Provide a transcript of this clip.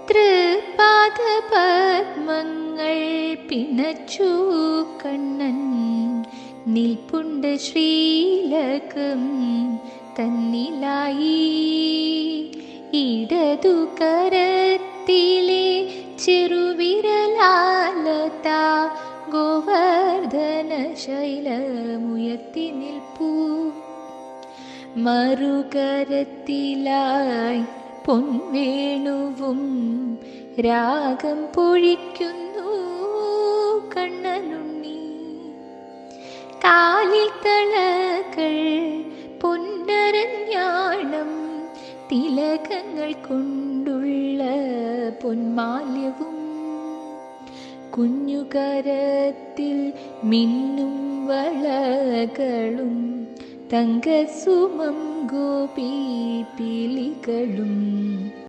തൃപാദപദ്മങ്ങൾ പിണച്ചു കണ്ണൻ നിൽപ്പുണ്ട് ശ്രീലകം തന്നിലായി. ഇടതു കരത്തിലെ ചെറുവിരലാലത ഗോവർദ്ധന ശൈലമുയർത്തി നിൽപ്പൂ. മറുകരത്തിലായി പൊൻവേണുവും രാഗം പൊഴിക്കുന്നു കണ്ണനുണ്ണി. കാലിൽ തളകൾ പൊന്നരഞ്ഞാണം തിലകങ്ങൾ കൊണ്ടുള്ള പൊന്മാല്യവും കുഞ്ഞുകരത്തിൽ മിന്നും വളകളും തങ്കസുമം ഗോപീ പീലികളും